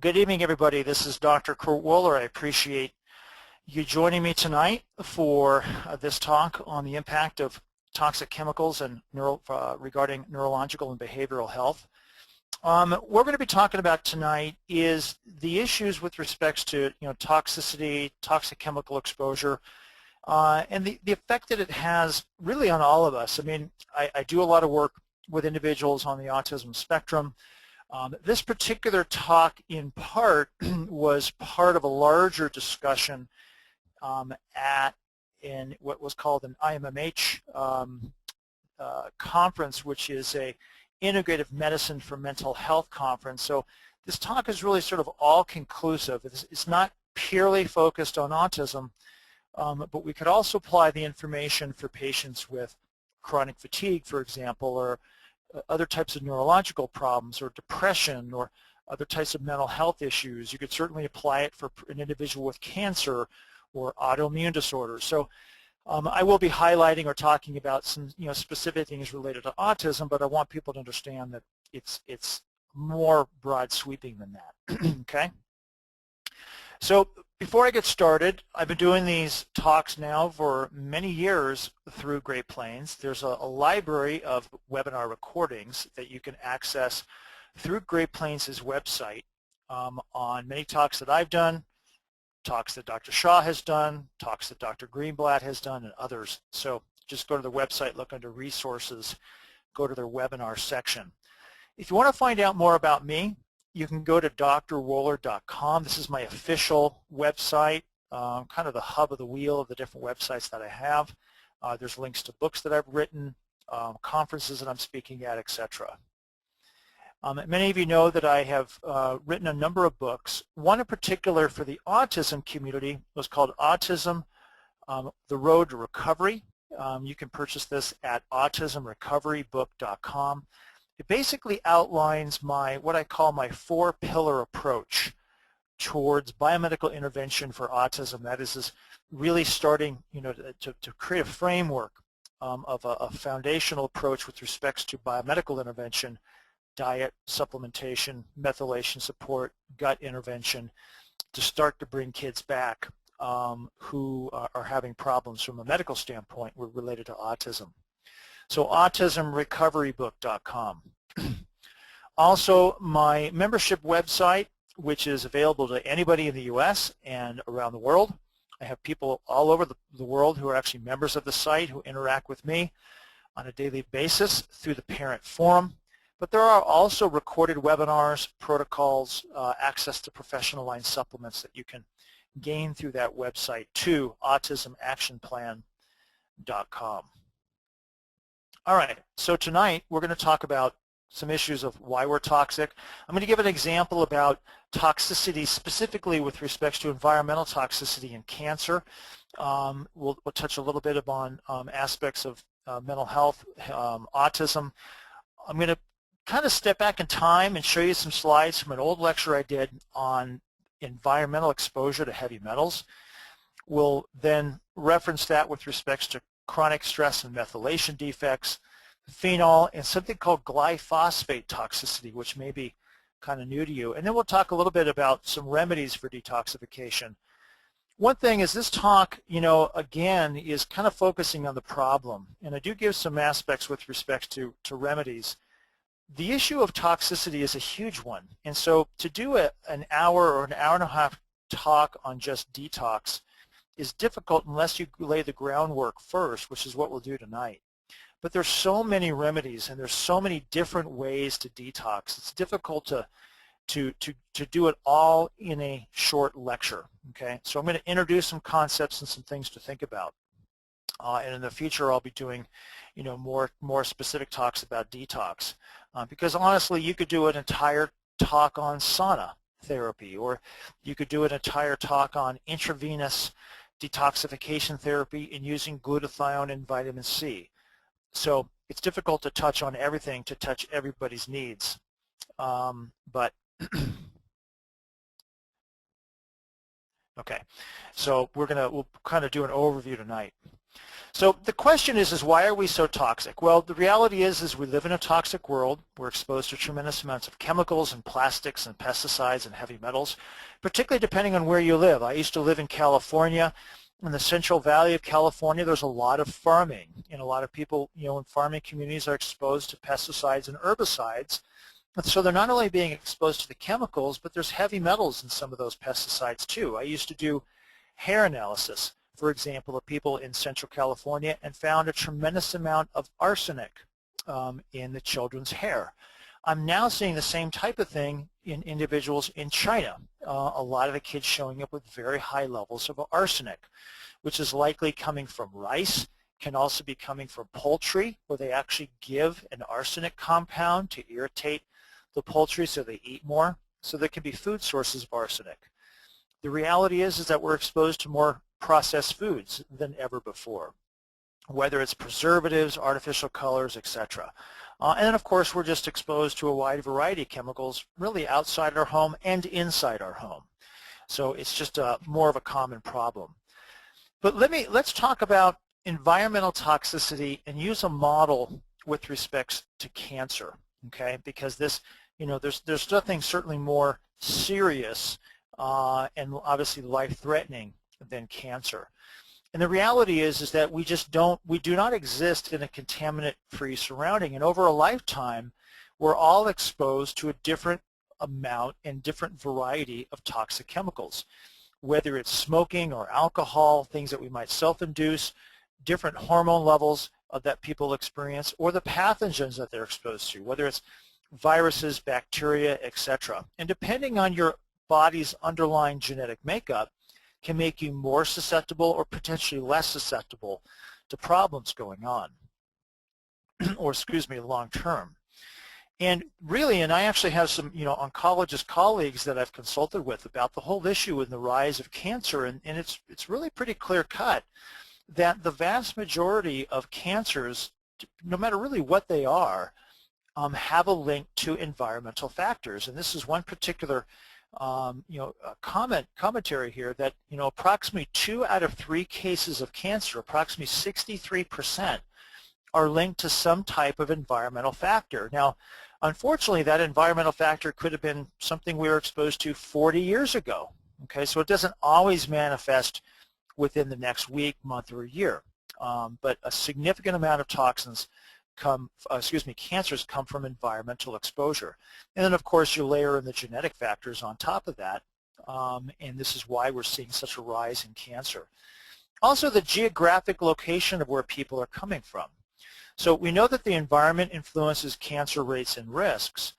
Good evening, everybody. This is Dr. Kurt Woeller. I appreciate you joining me tonight for this talk on the impact of toxic chemicals and regarding neurological and behavioral health. What we're going to be talking about tonight is the issues with respects to toxicity, toxic chemical exposure, and the effect that it has really on all of us. I mean, I do a lot of work with individuals on the autism spectrum. This particular talk, in part, was part of a larger discussion in what was called an IMMH conference, which is a integrative medicine for mental health conference. So this talk is really sort of all-conclusive. It's not purely focused on autism, but we could also apply the information for patients with chronic fatigue, for example, or other types of neurological problems, or depression, or other types of mental health issues. You could certainly apply it for an individual with cancer or autoimmune disorders. So I will be highlighting or talking about some specific things related to autism, but I want people to understand that it's more broad sweeping than that. Okay? So before I get started, I've been doing these talks now for many years through Great Plains. There's a library of webinar recordings that you can access through Great Plains' website on many talks that I've done, talks that Dr. Shaw has done, talks that Dr. Greenblatt has done, and others. So just go to the website, look under resources, go to their webinar section. If you want to find out more about me, you can go to drwoeller.com. This is my official website, kind of the hub of the wheel of the different websites that I have. There's links to books that I've written, conferences that I'm speaking at, etc. Many of you know that I have written a number of books. One in particular for the autism community was called Autism, The Road to Recovery. You can purchase this at autismrecoverybook.com. It basically outlines what I call my four-pillar approach towards biomedical intervention for autism. That is really starting, to create a framework of a foundational approach with respects to biomedical intervention, diet, supplementation, methylation support, gut intervention, to start to bring kids back who are having problems from a medical standpoint related to autism. So autismrecoverybook.com. Also, my membership website, which is available to anybody in the U.S. and around the world. I have people all over the world who are actually members of the site who interact with me on a daily basis through the parent forum. But there are also recorded webinars, protocols, access to professional line supplements that you can gain through that website too, autismactionplan.com. All right, so tonight we're going to talk about some issues of why we're toxic. I'm going to give an example about toxicity specifically with respect to environmental toxicity and cancer. We'll touch a little bit upon aspects of mental health, autism. I'm going to kind of step back in time and show you some slides from an old lecture I did on environmental exposure to heavy metals. We'll then reference that with respects to chronic stress and methylation defects, phenol, and something called glyphosphate toxicity, which may be kind of new to you. And then we'll talk a little bit about some remedies for detoxification. One thing is this talk, again, is kind of focusing on the problem. And I do give some aspects with respect to remedies. The issue of toxicity is a huge one. And so to do an hour or an hour and a half talk on just detox is difficult unless you lay the groundwork first, which is what we'll do tonight. But there's so many remedies and there's so many different ways to detox. It's difficult to do it all in a short lecture. Okay, so I'm going to introduce some concepts and some things to think about. And in the future, I'll be doing, more specific talks about detox. Because honestly, you could do an entire talk on sauna therapy, or you could do an entire talk on intravenous detoxification therapy and using glutathione and vitamin C. So it's difficult to touch on everything to touch everybody's needs. But okay, so we'll kind of do an overview tonight. So the question is why are we so toxic? Well, the reality is we live in a toxic world. We're exposed to tremendous amounts of chemicals and plastics and pesticides and heavy metals, particularly depending on where you live. I used to live in California. In the Central Valley of California, there's a lot of farming, and a lot of people, in farming communities are exposed to pesticides and herbicides. And so they're not only being exposed to the chemicals, but there's heavy metals in some of those pesticides too. I used to do hair analysis, for example, of people in Central California, and found a tremendous amount of arsenic in the children's hair. I'm now seeing the same type of thing in individuals in China. A lot of the kids showing up with very high levels of arsenic, which is likely coming from rice, can also be coming from poultry, where they actually give an arsenic compound to irritate the poultry so they eat more. So there can be food sources of arsenic. The reality is that we're exposed to more processed foods than ever before, whether it's preservatives, artificial colors, etc. And then, of course, we're just exposed to a wide variety of chemicals really outside our home and inside our home. So it's just more of a common problem. But let's talk about environmental toxicity and use a model with respect to cancer, okay? Because this, there's nothing certainly more serious and obviously life-threatening than cancer. And the reality is that we do not exist in a contaminant-free surrounding. And over a lifetime, we're all exposed to a different amount and different variety of toxic chemicals, whether it's smoking or alcohol, things that we might self-induce, different hormone levels that people experience, or the pathogens that they're exposed to, whether it's viruses, bacteria, etc. And depending on your body's underlying genetic makeup, can make you more susceptible or potentially less susceptible to problems going on, or long term. And really, and I actually have some oncologist colleagues that I've consulted with about the whole issue and the rise of cancer, and it's really pretty clear cut that the vast majority of cancers, no matter really what they are, have a link to environmental factors. And this is one particular commentary here that approximately 2 out of 3 cases of cancer, approximately 63%, are linked to some type of environmental factor. Now, unfortunately, that environmental factor could have been something we were exposed to 40 years ago. Okay, so it doesn't always manifest within the next week, month, or year, but a significant amount of toxins cancers come from environmental exposure. And then, of course, you layer in the genetic factors on top of that, and this is why we're seeing such a rise in cancer. Also, the geographic location of where people are coming from. So we know that the environment influences cancer rates and risks,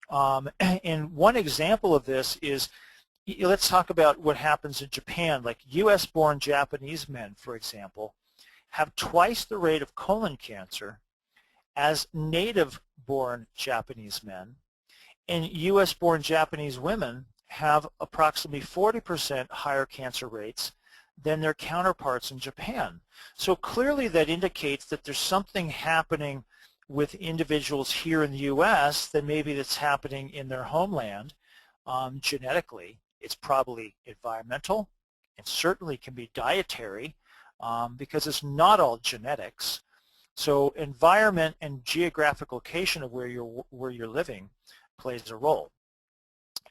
and one example of this is, let's talk about what happens in Japan. Like US-born Japanese men, for example, have twice the rate of colon cancer as native-born Japanese men, and US-born Japanese women have approximately 40% higher cancer rates than their counterparts in Japan. So clearly that indicates that there's something happening with individuals here in the US that maybe that's happening in their homeland genetically. It's probably environmental. It certainly can be dietary because it's not all genetics. So environment and geographic location of where you're living plays a role.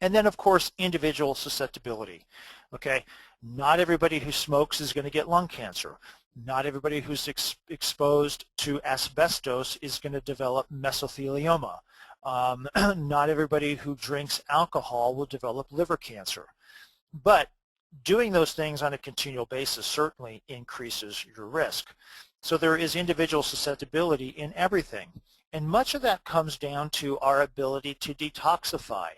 And then, of course, individual susceptibility. Okay, not everybody who smokes is going to get lung cancer. Not everybody who's exposed to asbestos is going to develop mesothelioma. Not everybody who drinks alcohol will develop liver cancer. But doing those things on a continual basis certainly increases your risk. So there is individual susceptibility in everything. And much of that comes down to our ability to detoxify.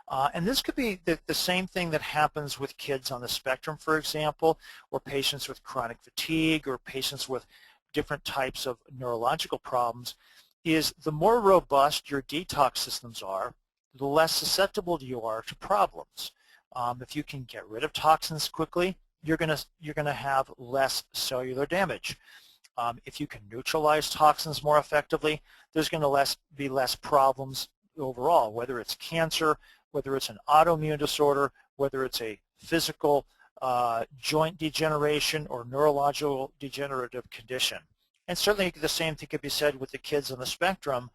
And this could be the same thing that happens with kids on the spectrum, for example, or patients with chronic fatigue, or patients with different types of neurological problems, is the more robust your detox systems are, the less susceptible you are to problems. If you can get rid of toxins quickly, you're gonna have less cellular damage. If you can neutralize toxins more effectively, there's going to be less problems overall, whether it's cancer, whether it's an autoimmune disorder, whether it's a physical joint degeneration or neurological degenerative condition. And certainly the same thing could be said with the kids on the spectrum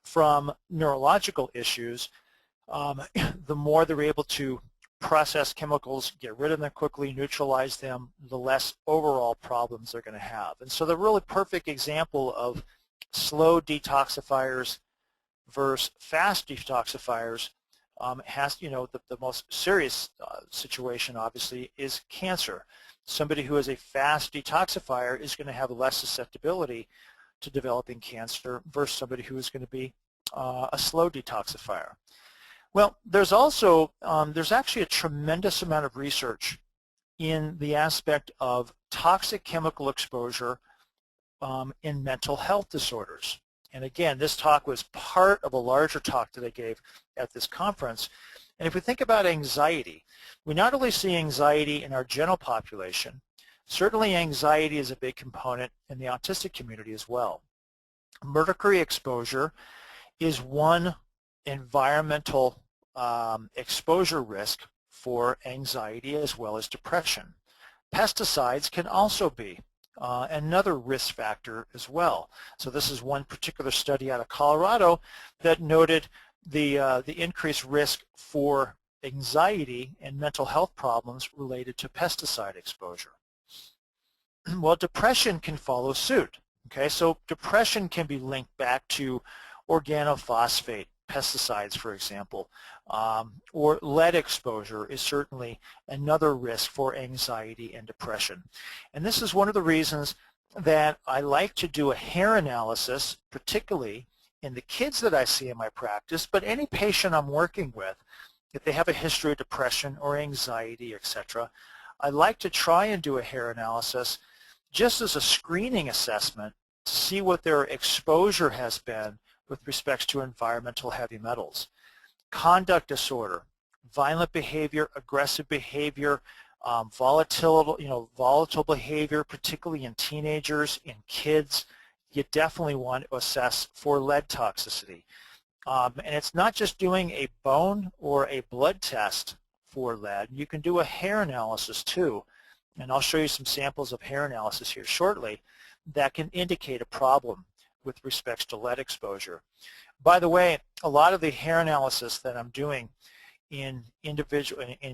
from neurological issues. The more they're able to process chemicals, get rid of them quickly, neutralize them, the less overall problems they're going to have. And so the really perfect example of slow detoxifiers versus fast detoxifiers has, the most serious situation obviously is cancer. Somebody who is a fast detoxifier is going to have less susceptibility to developing cancer versus somebody who is going to be a slow detoxifier. Well, there's also, there's actually a tremendous amount of research in the aspect of toxic chemical exposure in mental health disorders. And again, this talk was part of a larger talk that I gave at this conference. And if we think about anxiety, we not only see anxiety in our general population, certainly anxiety is a big component in the autistic community as well. Mercury exposure is one environmental exposure risk for anxiety as well as depression. Pesticides can also be another risk factor as well. So this is one particular study out of Colorado that noted the increased risk for anxiety and mental health problems related to pesticide exposure. Well, depression can follow suit. Okay, so depression can be linked back to organophosphate pesticides, for example, or lead exposure is certainly another risk for anxiety and depression. And this is one of the reasons that I like to do a hair analysis, particularly in the kids that I see in my practice, but any patient I'm working with, if they have a history of depression or anxiety, etc., I like to try and do a hair analysis just as a screening assessment to see what their exposure has been with respect to environmental heavy metals. Conduct disorder, violent behavior, aggressive behavior, volatile behavior, particularly in teenagers, in kids, you definitely want to assess for lead toxicity. And it's not just doing a bone or a blood test for lead. You can do a hair analysis too. And I'll show you some samples of hair analysis here shortly that can indicate a problem with respect to lead exposure. By the way, a lot of the hair analysis that I'm doing in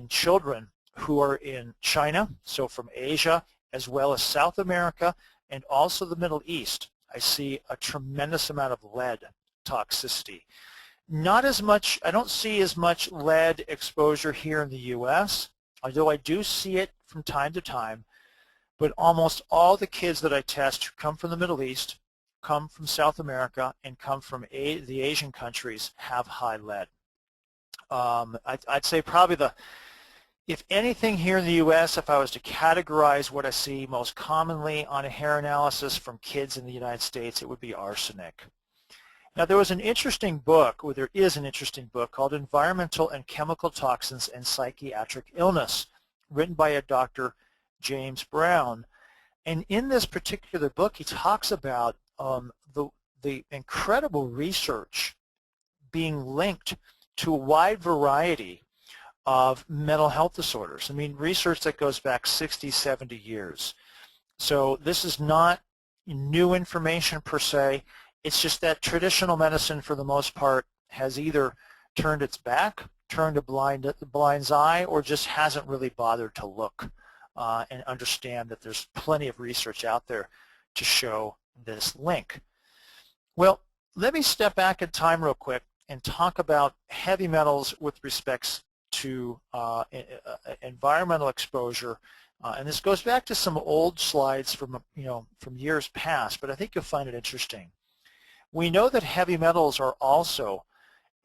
children who are in China, so from Asia, as well as South America, and also the Middle East, I see a tremendous amount of lead toxicity. Not as much, I don't see as much lead exposure here in the U.S., although I do see it from time to time, but almost all the kids that I test who come from the Middle East, come from South America, and come from the Asian countries have high lead. I'd say probably if anything here in the U.S., if I was to categorize what I see most commonly on a hair analysis from kids in the United States, it would be arsenic. Now there was an interesting book, or there is an interesting book called Environmental and Chemical Toxins and Psychiatric Illness, written by a Dr. James Brown. And in this particular book, he talks about the incredible research being linked to a wide variety of mental health disorders. I mean, research that goes back 60, 70 years. So this is not new information per se. It's just that traditional medicine, for the most part, has either turned its back, turned a blind's eye, or just hasn't really bothered to look and understand that there's plenty of research out there to show this link. Well, let me step back in time real quick and talk about heavy metals with respects to environmental exposure. And this goes back to some old slides from years past, but I think you'll find it interesting. We know that heavy metals are also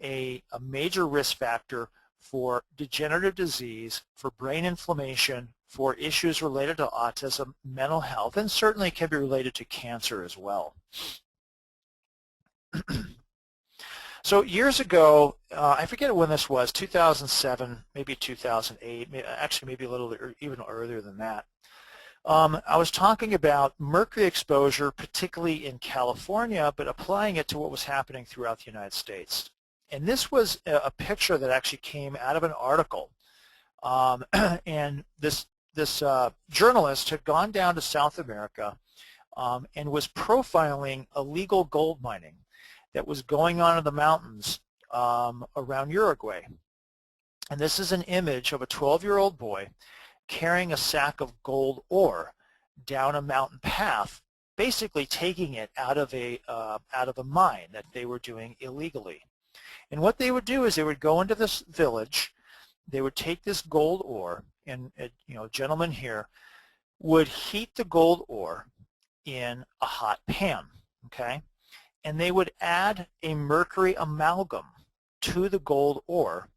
a major risk factor for degenerative disease, for brain inflammation, for issues related to autism, mental health, and certainly can be related to cancer as well. So years ago, I forget when this was, 2007, maybe 2008, actually maybe a little even earlier than that. I was talking about mercury exposure, particularly in California, but applying it to what was happening throughout the United States. And this was a picture that actually came out of an article. And this journalist had gone down to South America and was profiling illegal gold mining that was going on in the mountains around Uruguay. And this is an image of a 12-year-old boy carrying a sack of gold ore down a mountain path, basically taking it out of a mine that they were doing illegally. And what they would do is they would go into this village, they would take this gold ore, and a gentleman here would heat the gold ore in a hot pan, okay? And they would add a mercury amalgam to the gold ore,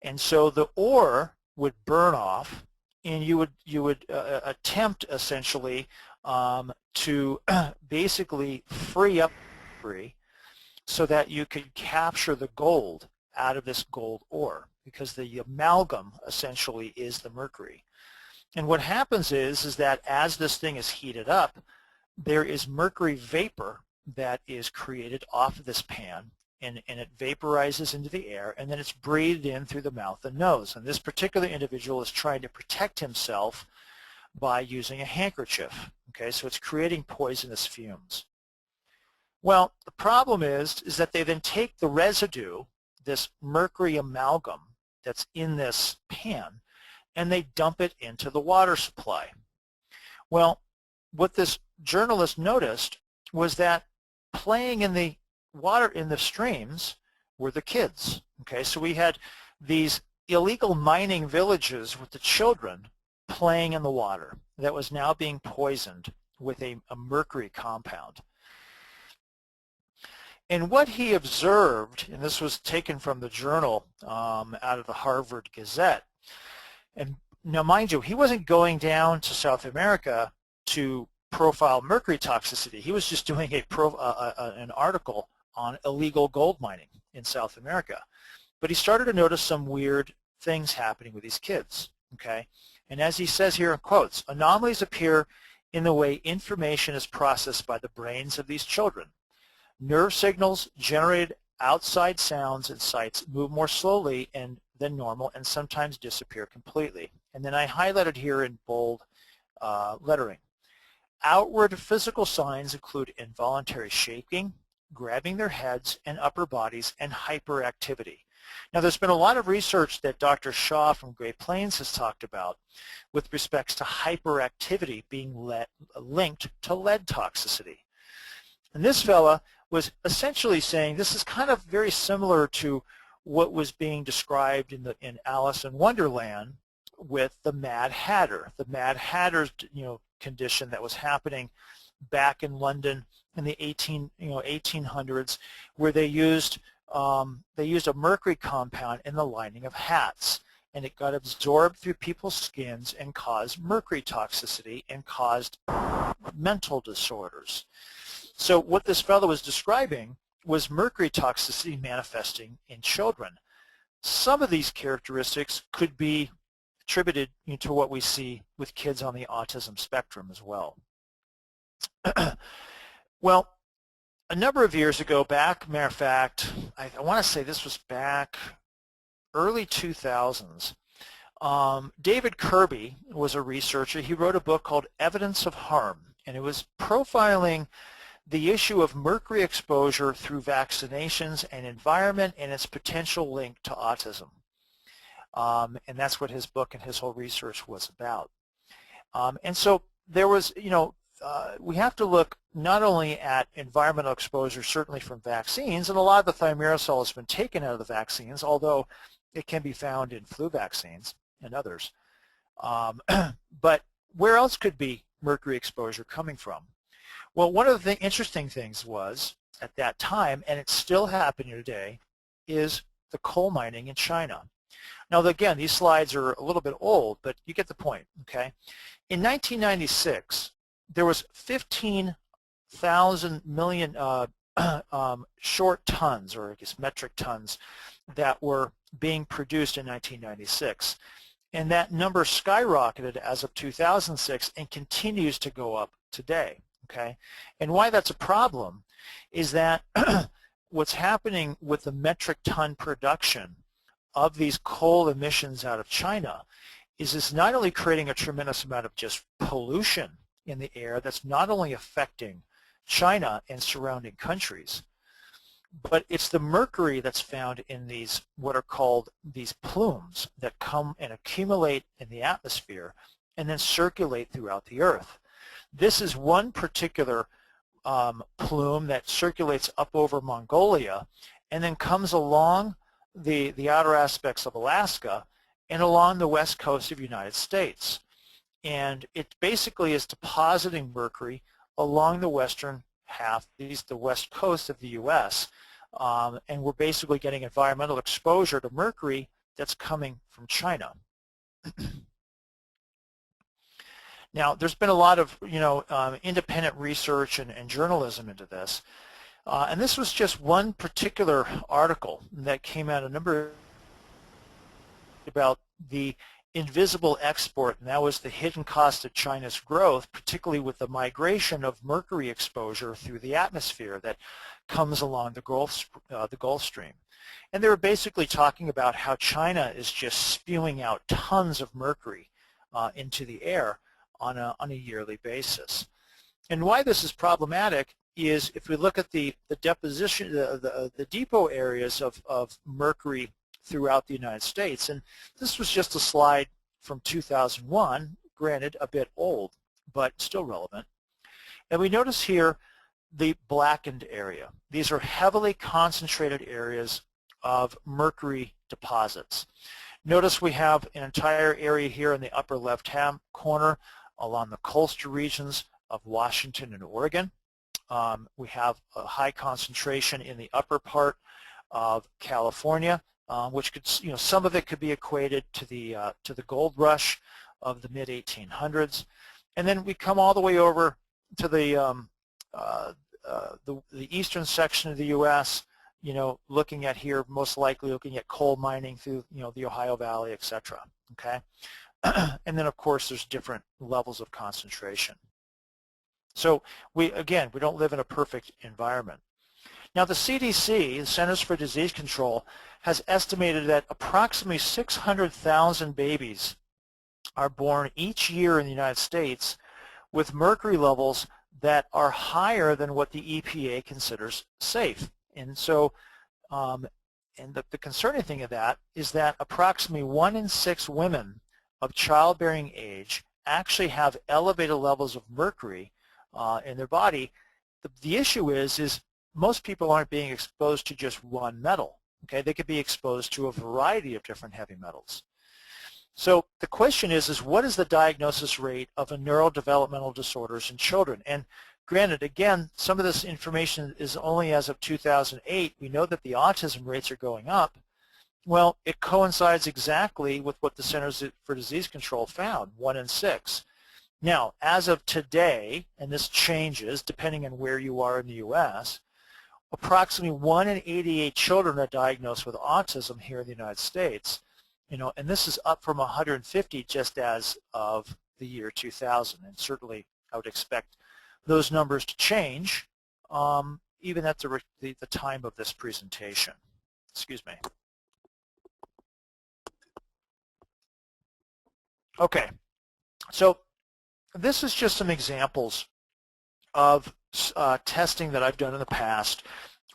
and so the ore would burn off, and you would attempt essentially to basically free up mercury so that you could capture the gold out of this gold ore, because the amalgam essentially is the mercury. And what happens is that as this thing is heated up, there is mercury vapor that is created off of this pan, and it vaporizes into the air, and then it's breathed in through the mouth and nose. And this particular individual is trying to protect himself by using a handkerchief. Okay, so it's creating poisonous fumes. Well, the problem is that they then take the residue, this mercury amalgam that's in this pan, and they dump it into the water supply. Well, what this journalist noticed was that playing in the water in the streams were the kids. Okay, so we had these illegal mining villages with the children playing in the water that was now being poisoned with a mercury compound. And what he observed, and this was taken from the journal out of the Harvard Gazette, and now mind you, he wasn't going down to South America to profile mercury toxicity. He was just doing an article on illegal gold mining in South America. But he started to notice some weird things happening with these kids, okay? And as he says here in quotes, anomalies appear in the way information is processed by the brains of these children. Nerve signals generated outside sounds and sights move more slowly than normal and sometimes disappear completely. And then I highlighted here in bold lettering. Outward physical signs include involuntary shaking, grabbing their heads and upper bodies, and hyperactivity. Now, there's been a lot of research that Dr. Shaw from Great Plains has talked about with respects to hyperactivity being linked to lead toxicity. And this fella was essentially saying this is kind of very similar to what was being described in Alice in Wonderland with the Mad Hatter. The Mad Hatter's condition that was happening back in London in the 1800s, where they used a mercury compound in the lining of hats, and it got absorbed through people's skins and caused mercury toxicity and caused mental disorders. So what this fellow was describing was mercury toxicity manifesting in children. Some of these characteristics could be attributed to what we see with kids on the autism spectrum as well. Well, a number of years ago, matter of fact, I want to say this was back early 2000s, David Kirby was a researcher. He wrote a book called Evidence of Harm, and it was profiling the issue of mercury exposure through vaccinations and environment and its potential link to autism. And that's what his book and his whole research was about. And so there was, we have to look not only at environmental exposure, certainly from vaccines, and a lot of the thimerosal has been taken out of the vaccines, although it can be found in flu vaccines and others. But where else could be mercury exposure coming from? Well, one of the interesting things was, at that time, and it's still happening today, is the coal mining in China. Now, again, these slides are a little bit old, but you get the point, okay? In 1996, there was 15,000 million short tons, or I guess metric tons, that were being produced in 1996. And that number skyrocketed as of 2006 and continues to go up today, okay? And why that's a problem is that what's happening with the metric ton production of these coal emissions out of China is not only creating a tremendous amount of just pollution in the air that's not only affecting China and surrounding countries, but it's the mercury that's found in these, what are called these plumes that come and accumulate in the atmosphere and then circulate throughout the earth. This is one particular plume that circulates up over Mongolia and then comes along the outer aspects of Alaska and along the west coast of the United States. And it basically is depositing mercury along the western half, the west coast of the U.S., and we're basically getting environmental exposure to mercury that's coming from China. Now, there's been a lot of independent research and journalism into this, and this was just one particular article that came out a number about the invisible export, and that was the hidden cost of China's growth, particularly with the migration of mercury exposure through the atmosphere that comes along the Gulf Stream. And they were basically talking about how China is just spewing out tons of mercury into the air on a yearly basis. And why this is problematic is if we look at the deposition, the depot areas of mercury throughout the United States, and this was just a slide from 2001, granted a bit old, but still relevant. And we notice here the blackened area. These are heavily concentrated areas of mercury deposits. Notice we have an entire area here in the upper left-hand corner along the coastal regions of Washington and Oregon. We have a high concentration in the upper part of California, which could, some of it could be equated to the gold rush of the mid-1800s, and then we come all the way over to the eastern section of the U.S. Looking at here, most likely looking at coal mining through the Ohio Valley, etc. Okay, and then of course there's different levels of concentration. So we don't live in a perfect environment. Now the CDC, the Centers for Disease Control, has estimated that approximately 600,000 babies are born each year in the United States with mercury levels that are higher than what the EPA considers safe. And so, and the concerning thing of that is that approximately 1 in 6 women of childbearing age actually have elevated levels of mercury in their body. The issue is most people aren't being exposed to just one metal. Okay, they could be exposed to a variety of different heavy metals. So the question is what is the diagnosis rate of a neurodevelopmental disorders in children? And granted, again, some of this information is only as of 2008. We know that the autism rates are going up. Well, it coincides exactly with what the Centers for Disease Control found, 1 in 6. Now, as of today, and this changes depending on where you are in the U.S., approximately 1 in 88 children are diagnosed with autism here in the United States. And this is up from 150 just as of the year 2000. And certainly, I would expect those numbers to change, even at the time of this presentation. Excuse me. Okay, so this is just some examples of testing that I've done in the past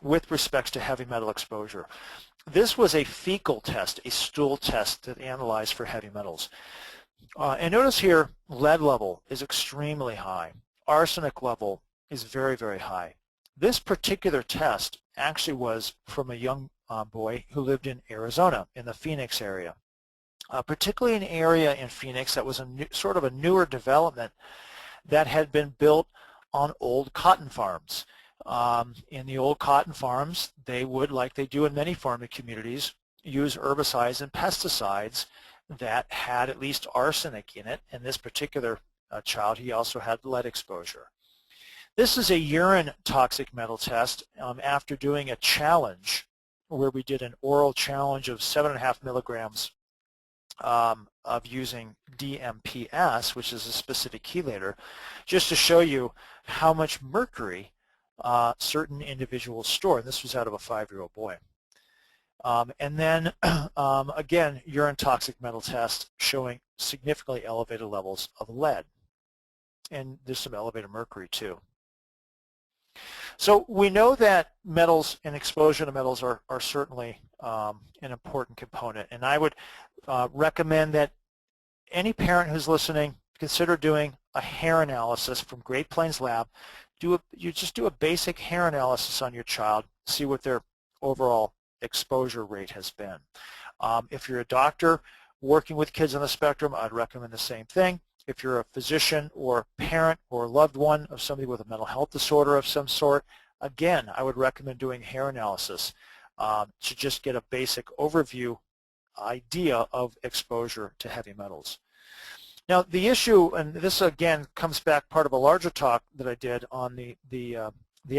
with respects to heavy metal exposure. This was a fecal test, a stool test that analyzed for heavy metals. And notice here, lead level is extremely high. Arsenic level is very, very high. This particular test actually was from a young boy who lived in Arizona, in the Phoenix area. Particularly an area in Phoenix that was sort of a newer development that had been built on old cotton farms. In the old cotton farms, they would, like they do in many farming communities, use herbicides and pesticides that had at least arsenic in it. And this particular child, he also had lead exposure. This is a urine toxic metal test after doing a challenge where we did an oral challenge of 7.5 milligrams of using DMPS, which is a specific chelator, just to show you how much mercury certain individuals store. And this was out of a 5-year-old boy. And then, again, urine toxic metal test showing significantly elevated levels of lead. And there's some elevated mercury too. So we know that metals and exposure to metals are certainly an important component. And I would recommend that any parent who's listening consider doing a hair analysis from Great Plains Lab. You just do a basic hair analysis on your child, see what their overall exposure rate has been. If you're a doctor working with kids on the spectrum, I'd recommend the same thing. If you're a physician or parent or loved one of somebody with a mental health disorder of some sort, again, I would recommend doing hair analysis to just get a basic overview idea of exposure to heavy metals. Now the issue, and this again comes back part of a larger talk that I did on the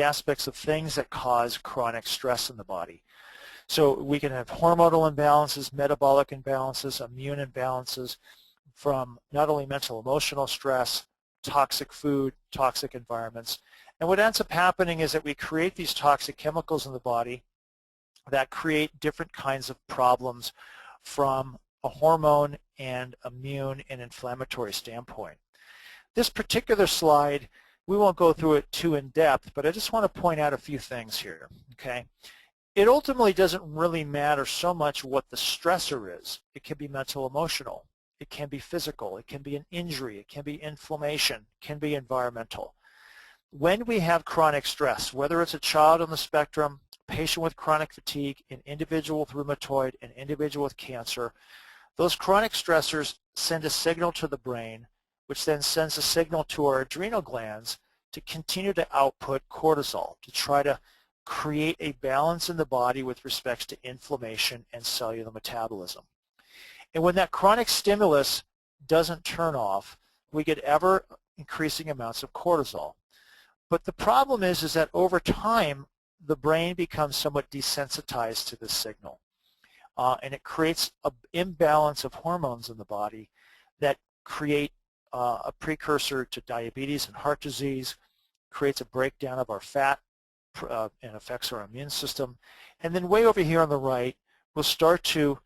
aspects of things that cause chronic stress in the body. So we can have hormonal imbalances, metabolic imbalances, immune imbalances from not only mental emotional stress, toxic food, toxic environments. And what ends up happening is that we create these toxic chemicals in the body that create different kinds of problems from a hormone and immune and inflammatory standpoint. This particular slide, we won't go through it too in depth, but I just want to point out a few things here, okay? It ultimately doesn't really matter so much what the stressor is. It can be mental emotional, it can be physical, it can be an injury, it can be inflammation, it can be environmental. When we have chronic stress, whether it's a child on the spectrum, a patient with chronic fatigue, an individual with rheumatoid, an individual with cancer, those chronic stressors send a signal to the brain, which then sends a signal to our adrenal glands to continue to output cortisol, to try to create a balance in the body with respect to inflammation and cellular metabolism. And when that chronic stimulus doesn't turn off, we get ever increasing amounts of cortisol. But the problem is that over time, the brain becomes somewhat desensitized to this signal. And it creates an imbalance of hormones in the body that create a precursor to diabetes and heart disease, creates a breakdown of our fat, and affects our immune system. And then way over here on the right, we'll start to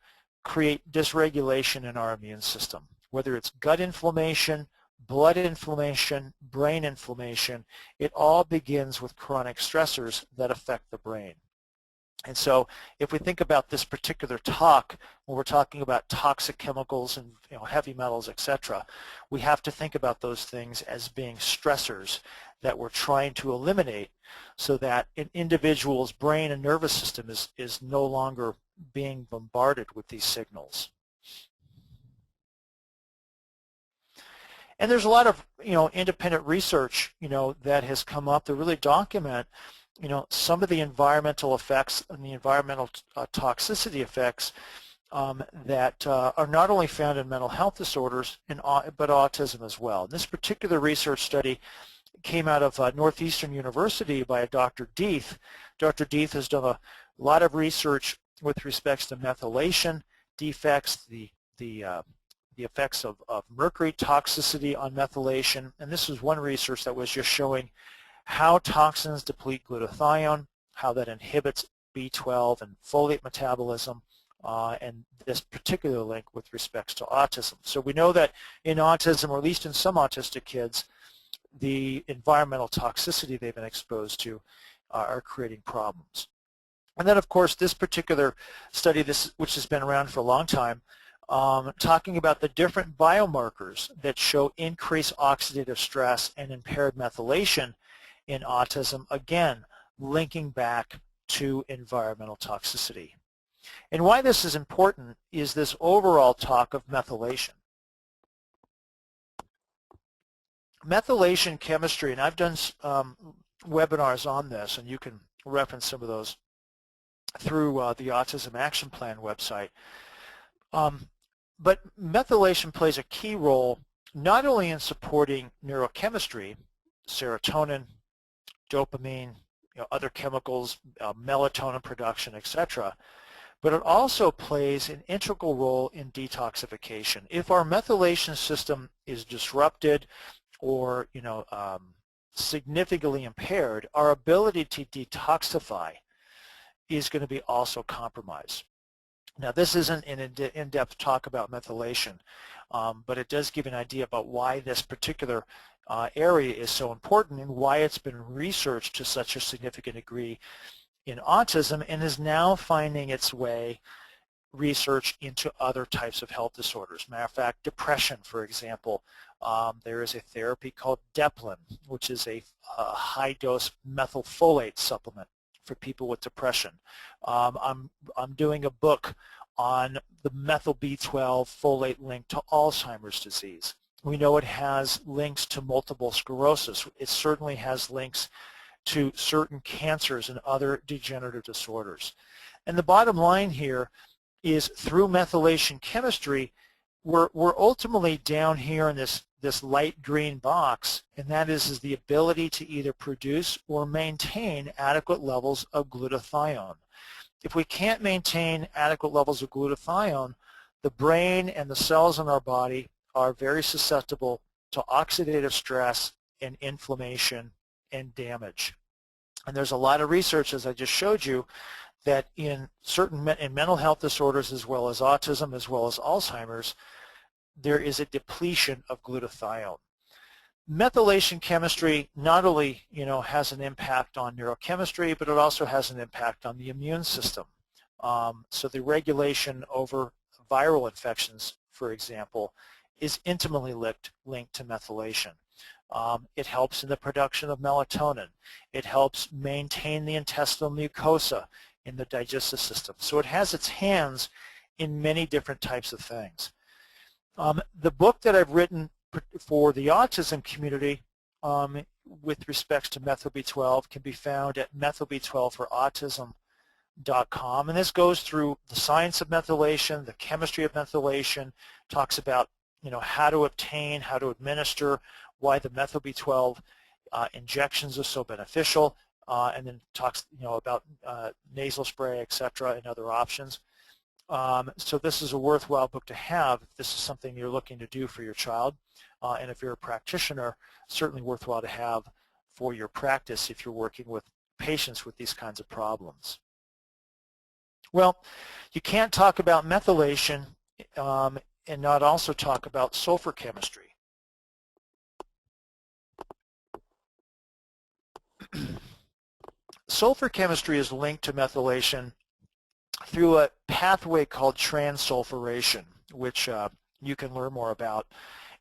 create dysregulation in our immune system, whether it's gut inflammation, blood inflammation, brain inflammation. It all begins with chronic stressors that affect the brain. And so if we think about this particular talk, when we're talking about toxic chemicals and heavy metals, etc., we have to think about those things as being stressors that we're trying to eliminate so that an individual's brain and nervous system is no longer being bombarded with these signals. And there's a lot of independent research that has come up to really document some of the environmental effects and the environmental toxicity effects that are not only found in mental health disorders but autism as well. And this particular research study came out of Northeastern University by a Dr. Deeth. Dr. Deeth has done a lot of research with respects to methylation defects, the effects of mercury toxicity on methylation. And this was one research that was just showing how toxins deplete glutathione, how that inhibits B12 and folate metabolism, and this particular link with respects to autism. So we know that in autism, or at least in some autistic kids, the environmental toxicity they've been exposed to are creating problems. And then, of course, this particular study, which has been around for a long time, talking about the different biomarkers that show increased oxidative stress and impaired methylation in autism, again, linking back to environmental toxicity. And why this is important is this overall talk of methylation. Methylation chemistry, and I've done webinars on this, and you can reference some of those through the Autism Action Plan website. But methylation plays a key role not only in supporting neurochemistry, serotonin, dopamine, other chemicals, melatonin production, etc., but it also plays an integral role in detoxification. If our methylation system is disrupted or significantly impaired, our ability to detoxify is going to be also compromised. Now this isn't an in-depth talk about methylation, but it does give an idea about why this particular area is so important and why it's been researched to such a significant degree in autism and is now finding its way research into other types of health disorders. Matter of fact, depression, for example, there is a therapy called Deplin, which is a high-dose methylfolate supplement for people with depression. I'm doing a book on the methyl B12 folate link to Alzheimer's disease. We know it has links to multiple sclerosis. It certainly has links to certain cancers and other degenerative disorders. And the bottom line here is through methylation chemistry, we're ultimately down here in this light green box, and that is the ability to either produce or maintain adequate levels of glutathione. If we can't maintain adequate levels of glutathione, the brain and the cells in our body are very susceptible to oxidative stress and inflammation and damage. And there's a lot of research, as I just showed you, that in mental health disorders as well as autism as well as Alzheimer's, there is a depletion of glutathione. Methylation chemistry not only has an impact on neurochemistry, but it also has an impact on the immune system. So the regulation over viral infections, for example, is intimately linked to methylation. It helps in the production of melatonin. It helps maintain the intestinal mucosa in the digestive system. So it has its hands in many different types of things. The book that I've written for the autism community with respects to methyl B12 can be found at methylb12forautism.com, and this goes through the science of methylation, the chemistry of methylation, talks about how to obtain, how to administer, why the methyl B12 injections are so beneficial, and then talks about nasal spray, etc., and other options. So this is a worthwhile book to have if this is something you're looking to do for your child, and if you're a practitioner, certainly worthwhile to have for your practice if you're working with patients with these kinds of problems. Well, you can't talk about methylation and not also talk about sulfur chemistry. Sulfur chemistry is linked to methylation through a pathway called transsulfuration, which you can learn more about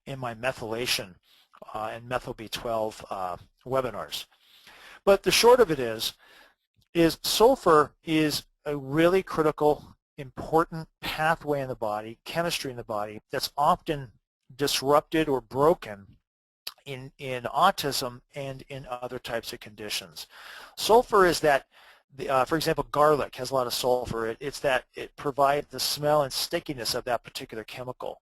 in my methylation and methyl B12 webinars. But the short of it is sulfur is a really critical, important pathway in the body, chemistry in the body, that's often disrupted or broken in autism and in other types of conditions. Sulfur is that, for example, garlic has a lot of sulfur. It's that it provides the smell and stickiness of that particular chemical.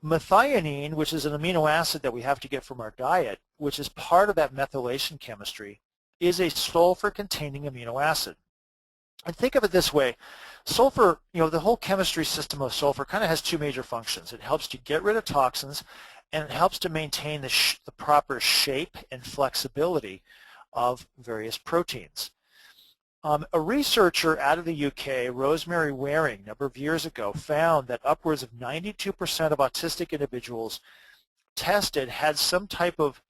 Methionine, which is an amino acid that we have to get from our diet, which is part of that methylation chemistry, is a sulfur-containing amino acid. And think of it this way, sulfur, the whole chemistry system of sulfur kind of has two major functions. It helps to get rid of toxins, and it helps to maintain the proper shape and flexibility of various proteins. A researcher out of the UK, Rosemary Waring, a number of years ago, found that upwards of 92% of autistic individuals tested had some type of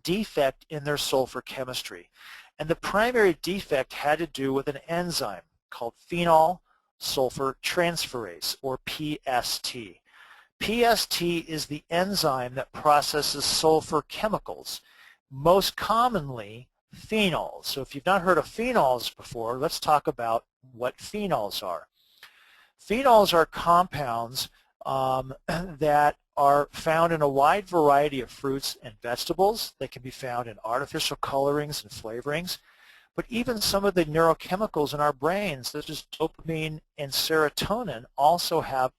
defect in their sulfur chemistry. And the primary defect had to do with an enzyme called Phenol-Sulfotransferase, or PST. PST is the enzyme that processes sulfur chemicals, most commonly phenols. So if you've not heard of phenols before, let's talk about what phenols are. Phenols are compounds that are found in a wide variety of fruits and vegetables. They can be found in artificial colorings and flavorings, but even some of the neurochemicals in our brains, such as dopamine and serotonin, also have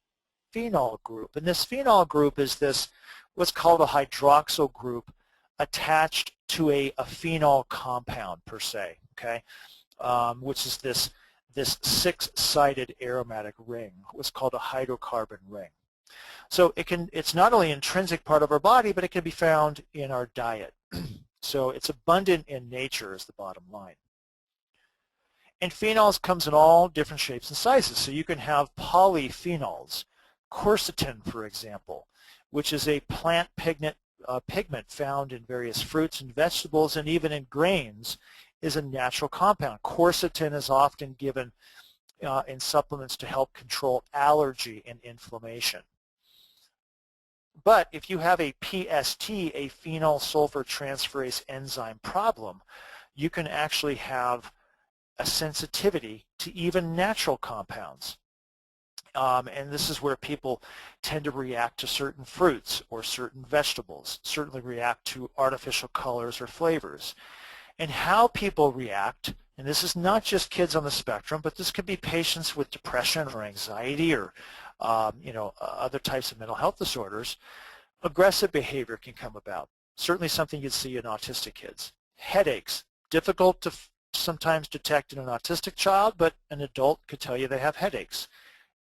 phenol group. And this phenol group is what's called a hydroxyl group attached to a phenol compound per se, okay, which is this six-sided aromatic ring, what's called a hydrocarbon ring. So it's not only an intrinsic part of our body, but it can be found in our diet. So it's abundant in nature is the bottom line. And phenols comes in all different shapes and sizes. So you can have polyphenols, quercetin, for example, which is a plant pigment found in various fruits and vegetables and even in grains, is a natural compound. Quercetin is often given in supplements to help control allergy and inflammation. But if you have a PST, a Phenol-Sulfotransferase enzyme problem, you can actually have a sensitivity to even natural compounds. And this is where people tend to react to certain fruits or certain vegetables, certainly react to artificial colors or flavors. And how people react, and this is not just kids on the spectrum, but this could be patients with depression or anxiety or other types of mental health disorders. Aggressive behavior can come about, certainly something you'd see in autistic kids. Headaches, difficult to sometimes detect in an autistic child, but an adult could tell you they have headaches.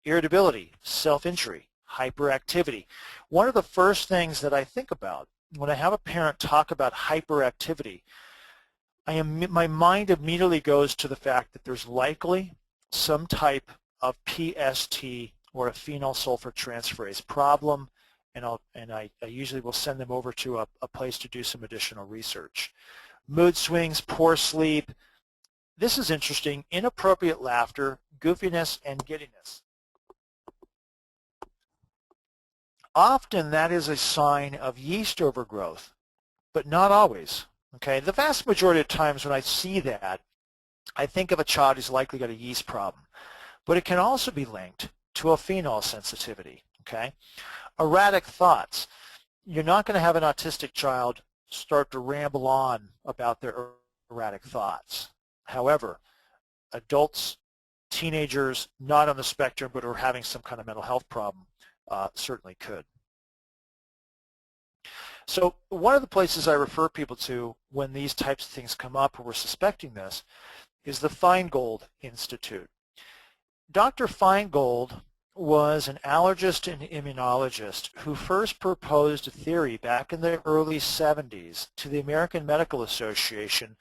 Irritability, self-injury, hyperactivity. One of the first things that I think about when I have a parent talk about hyperactivity, my mind immediately goes to the fact that there's likely some type of PST or a Phenol-Sulfotransferase problem, and I usually will send them over to a place to do some additional research. Mood swings, poor sleep. This is interesting. Inappropriate laughter, goofiness, and giddiness. Often that is a sign of yeast overgrowth, but not always. Okay, the vast majority of times when I see that, I think of a child who's likely got a yeast problem, but it can also be linked to a phenol sensitivity. Okay, erratic thoughts. You're not going to have an autistic child start to ramble on about their erratic thoughts. However, adults, teenagers, not on the spectrum but are having some kind of mental health problem certainly could. So one of the places I refer people to when these types of things come up or we're suspecting this is the Feingold Institute. Dr. Feingold was an allergist and immunologist who first proposed a theory back in the early 70s to the American Medical Association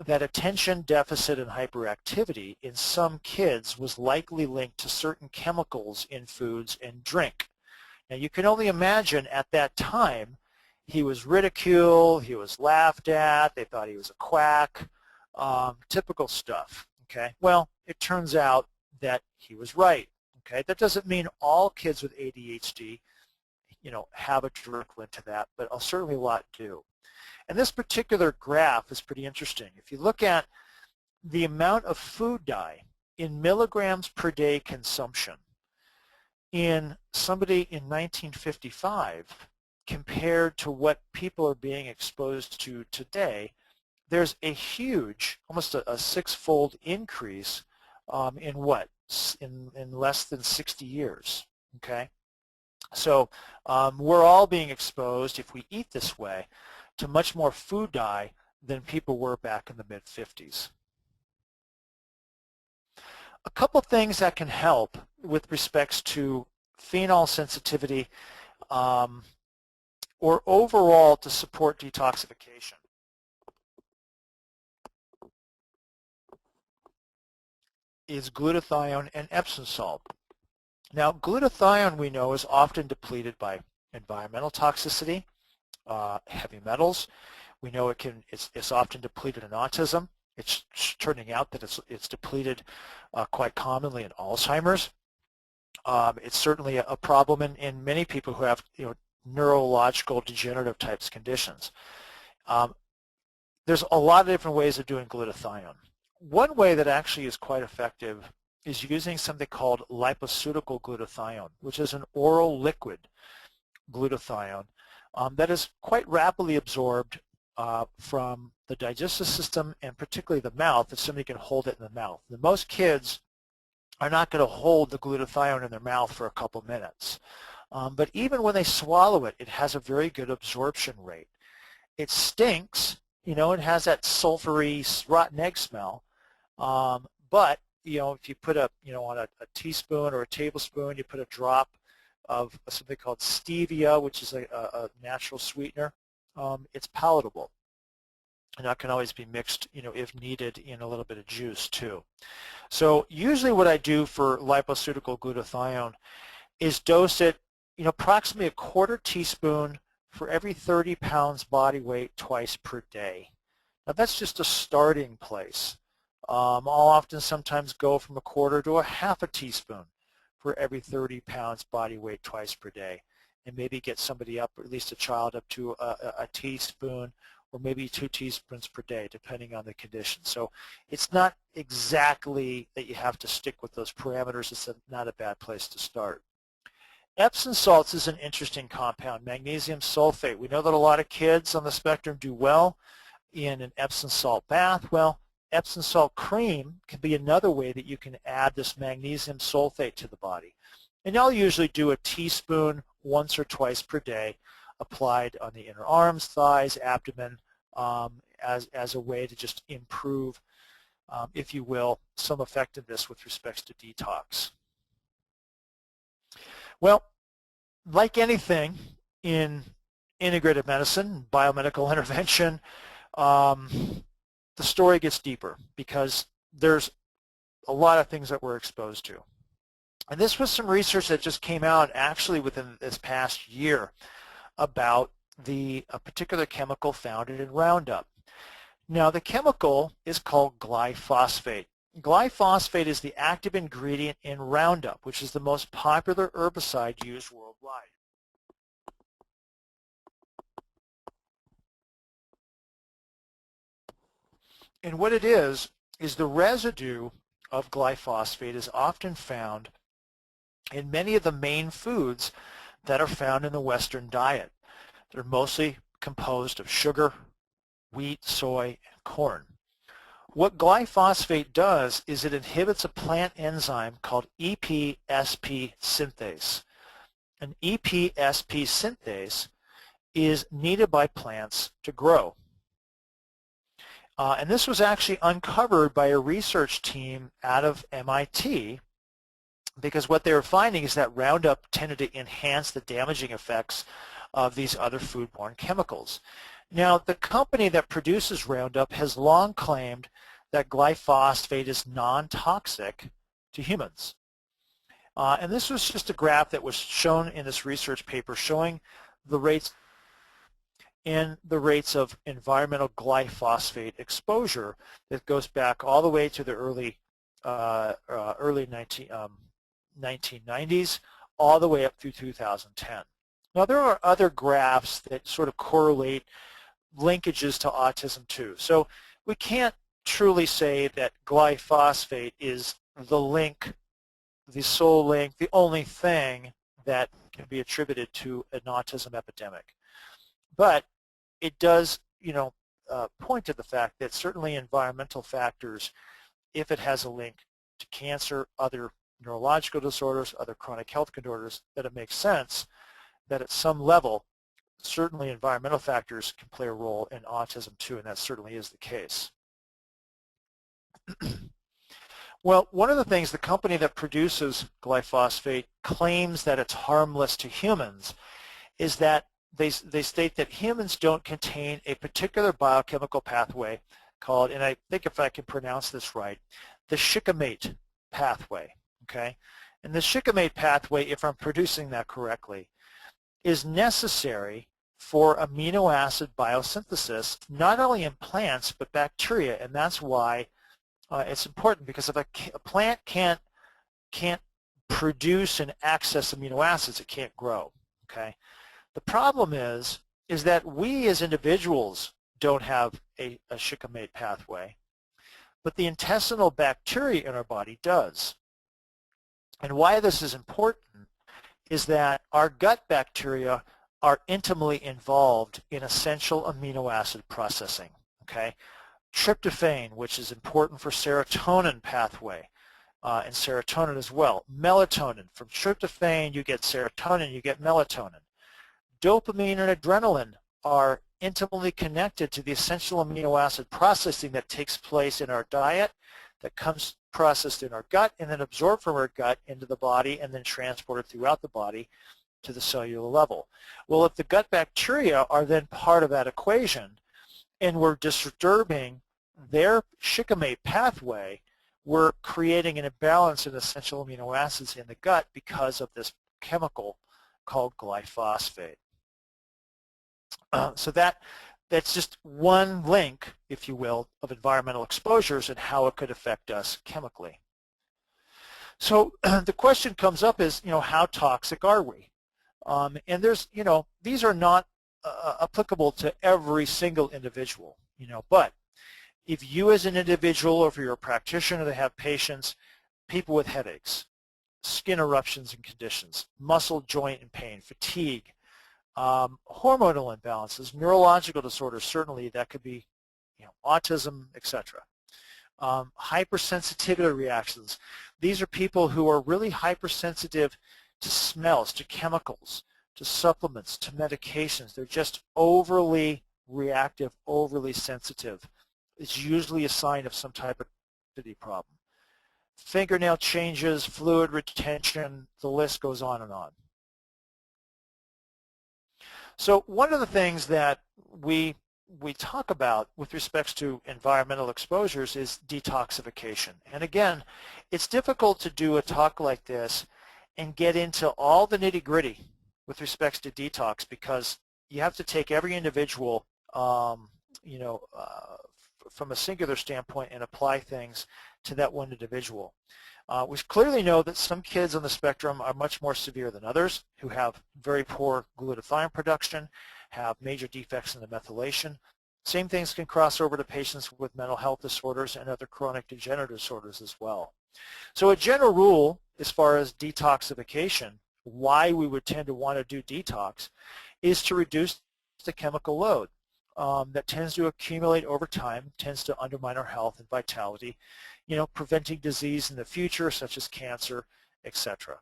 that attention deficit and hyperactivity in some kids was likely linked to certain chemicals in foods and drink. Now you can only imagine at that time he was ridiculed, he was laughed at, they thought he was a quack, typical stuff. Okay, well, it turns out that he was right. Okay, that doesn't mean all kids with ADHD, have a direct link to that, but certainly a lot do. And this particular graph is pretty interesting. If you look at the amount of food dye in milligrams per day consumption in somebody in 1955 compared to what people are being exposed to today, there's a huge, almost a six-fold increase in what? In less than 60 years, okay? So we're all being exposed, if we eat this way, to much more food dye than people were back in the mid-50s. A couple things that can help with respects to phenol sensitivity or overall to support detoxification. Is glutathione and Epsom salt. Now, glutathione we know is often depleted by environmental toxicity, heavy metals. We know it's often depleted in autism. It's turning out that it's depleted quite commonly in Alzheimer's. It's certainly a problem in many people who have neurological degenerative types conditions. There's a lot of different ways of doing glutathione. One way that actually is quite effective is using something called lipoceutical glutathione, which is an oral liquid glutathione that is quite rapidly absorbed from the digestive system and particularly the mouth if somebody can hold it in the mouth. And most kids are not going to hold the glutathione in their mouth for a couple minutes. But even when they swallow it, it has a very good absorption rate. It stinks, it has that sulfury, rotten egg smell, but if you put on a teaspoon or a tablespoon, you put a drop of something called stevia, which is a natural sweetener, it's palatable. And that can always be mixed, if needed, in a little bit of juice too. So usually what I do for lipoceutical glutathione is dose it, approximately a quarter teaspoon for every 30 pounds body weight twice per day. Now that's just a starting place. I'll often sometimes go from a quarter to a half a teaspoon for every 30 pounds body weight twice per day, and maybe get somebody up, or at least a child, up to a teaspoon or maybe 2 teaspoons per day, depending on the condition. So it's not exactly that you have to stick with those parameters. It's not a bad place to start. Epsom salts is an interesting compound, magnesium sulfate. We know that a lot of kids on the spectrum do well in an Epsom salt bath. Well, Epsom salt cream can be another way that you can add this magnesium sulfate to the body. And I'll usually do a teaspoon once or twice per day, applied on the inner arms, thighs, abdomen, as a way to just improve, if you will, some effectiveness with respect to detox. Well, like anything in integrative medicine, biomedical intervention, the story gets deeper because there's a lot of things that we're exposed to. And this was some research that just came out actually within this past year about a particular chemical found in Roundup. Now the chemical is called glyphosate. Glyphosate is the active ingredient in Roundup, which is the most popular herbicide used worldwide. And what it is the residue of glyphosate is often found in many of the main foods that are found in the Western diet. They're mostly composed of sugar, wheat, soy, and corn. What glyphosate does is it inhibits a plant enzyme called EPSP synthase. An EPSP synthase is needed by plants to grow. And this was actually uncovered by a research team out of MIT, because what they were finding is that Roundup tended to enhance the damaging effects of these other foodborne chemicals. Now, the company that produces Roundup has long claimed that glyphosate is non-toxic to humans. And this was just a graph that was shown in this research paper showing the rates of environmental glyphosate exposure that goes back all the way to the early 1990s, all the way up through 2010. Now there are other graphs that sort of correlate linkages to autism too. So we can't truly say that glyphosate is the link, the sole link, the only thing that can be attributed to an autism epidemic. But it does, point to the fact that certainly environmental factors, if it has a link to cancer, other neurological disorders, other chronic health disorders, that it makes sense that at some level, certainly environmental factors can play a role in autism too, and that certainly is the case. Well, one of the things the company that produces glyphosate claims that it's harmless to humans is that they state that humans don't contain a particular biochemical pathway called, and I think if I can pronounce this right, the shikimate pathway, okay? And the shikimate pathway, if I'm producing that correctly, is necessary for amino acid biosynthesis, not only in plants, but bacteria, and that's why it's important, because if a plant can't produce and access amino acids, it can't grow, okay? The problem is that we as individuals don't have a shikimate pathway, but the intestinal bacteria in our body does. And why this is important is that our gut bacteria are intimately involved in essential amino acid processing, okay? Tryptophan, which is important for serotonin pathway, and serotonin as well. Melatonin, from tryptophan you get serotonin, you get melatonin. Dopamine and adrenaline are intimately connected to the essential amino acid processing that takes place in our diet, that comes processed in our gut and then absorbed from our gut into the body and then transported throughout the body to the cellular level. Well, if the gut bacteria are then part of that equation, and we're disturbing their shikimate pathway, we're creating an imbalance in essential amino acids in the gut because of this chemical called glyphosate. So that's just one link, if you will, of environmental exposures and how it could affect us chemically. So the question comes up is, how toxic are we? And there's, these are not applicable to every single individual, but if you as an individual or if you're a practitioner that have patients, people with headaches, skin eruptions and conditions, muscle, joint and pain, fatigue, hormonal imbalances, neurological disorders, certainly that could be autism, etc. Hypersensitivity reactions. These are people who are really hypersensitive to smells, to chemicals, to supplements, to medications. They're just overly reactive, overly sensitive. It's usually a sign of some type of sensitivity problem. Fingernail changes, fluid retention, the list goes on and on. So one of the things that we talk about with respect to environmental exposures is detoxification. And again, it's difficult to do a talk like this and get into all the nitty-gritty with respect to detox because you have to take every individual, from a singular standpoint and apply things to that one individual. We clearly know that some kids on the spectrum are much more severe than others who have very poor glutathione production, have major defects in the methylation. Same things can cross over to patients with mental health disorders and other chronic degenerative disorders as well. So a general rule as far as detoxification, why we would tend to want to do detox, is to reduce the chemical load that tends to accumulate over time, tends to undermine our health and vitality, preventing disease in the future such as cancer, etc.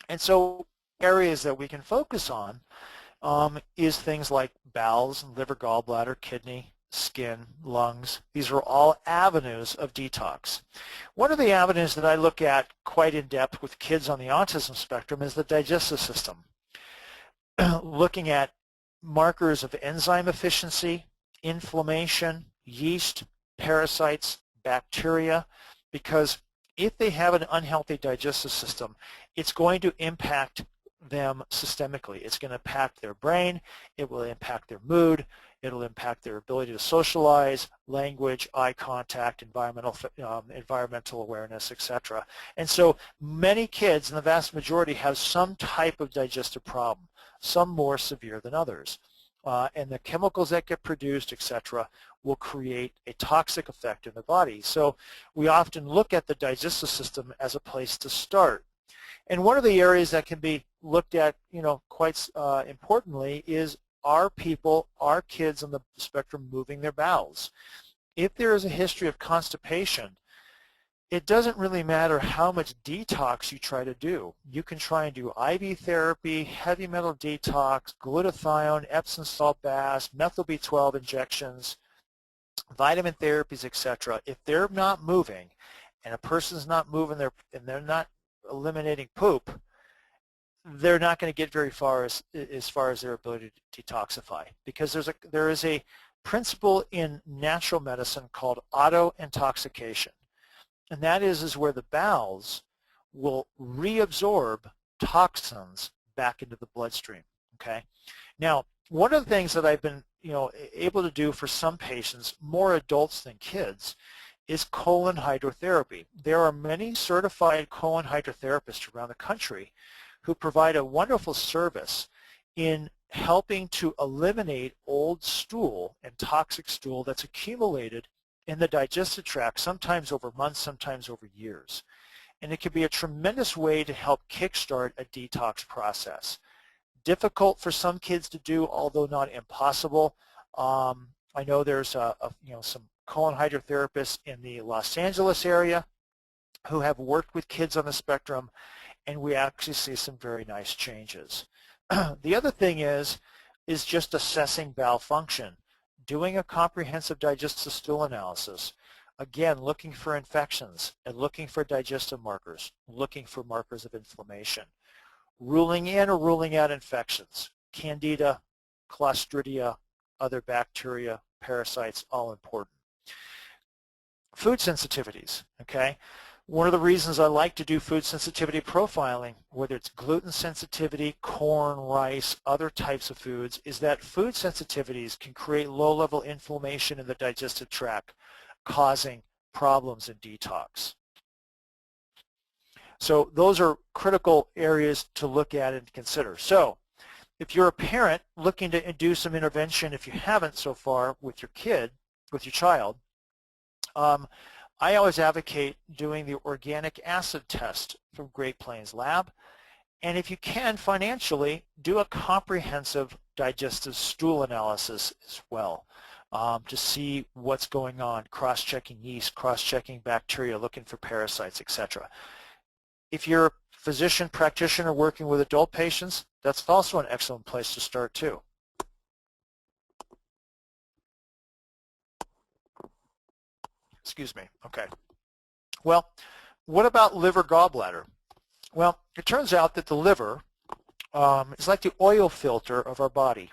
And so areas that we can focus on is things like bowels, liver, gallbladder, kidney, skin, lungs. These are all avenues of detox. One of the avenues that I look at quite in depth with kids on the autism spectrum is the digestive system. Looking at markers of enzyme efficiency, inflammation, yeast, parasites, bacteria, because if they have an unhealthy digestive system, it's going to impact them systemically. It's going to impact their brain, it will impact their mood, it'll impact their ability to socialize, language, eye contact, environmental awareness, etc. And so many kids, and the vast majority, have some type of digestive problem, some more severe than others. And the chemicals that get produced, etc., will create a toxic effect in the body. So we often look at the digestive system as a place to start. And one of the areas that can be looked at, quite importantly is, are kids on the spectrum moving their bowels? If there is a history of constipation, it doesn't really matter how much detox you try to do. You can try and do IV therapy, heavy metal detox, glutathione, Epsom salt baths, methyl B12 injections, vitamin therapies, etc. If they're not moving and a person's not moving and they're not eliminating poop, they're not going to get very far as far as their ability to detoxify, because there is a principle in natural medicine called auto-intoxication. And that is where the bowels will reabsorb toxins back into the bloodstream. Okay. Now, one of the things that I've been able to do for some patients, more adults than kids, is colon hydrotherapy. There are many certified colon hydrotherapists around the country who provide a wonderful service in helping to eliminate old stool and toxic stool that's accumulated in the digestive tract, sometimes over months, sometimes over years. And it can be a tremendous way to help kickstart a detox process. Difficult for some kids to do, although not impossible. I know there's some colon hydrotherapists in the Los Angeles area who have worked with kids on the spectrum, and we actually see some very nice changes. The other thing is just assessing bowel function. Doing a comprehensive digestive stool analysis, again, looking for infections and looking for digestive markers, looking for markers of inflammation, ruling in or ruling out infections, candida, Clostridia, other bacteria, parasites, all important. Food sensitivities, okay? One of the reasons I like to do food sensitivity profiling, whether it's gluten sensitivity, corn, rice, other types of foods, is that food sensitivities can create low-level inflammation in the digestive tract, causing problems in detox. So those are critical areas to look at and consider. So if you're a parent looking to do some intervention, if you haven't so far with your kid, with your child, I always advocate doing the organic acid test from Great Plains Lab. And if you can, financially, do a comprehensive digestive stool analysis as well to see what's going on, cross-checking yeast, cross-checking bacteria, looking for parasites, etc. If you're a physician practitioner working with adult patients, that's also an excellent place to start too. Excuse me. Okay. Well, what about liver gallbladder? Well, it turns out that the liver is like the oil filter of our body.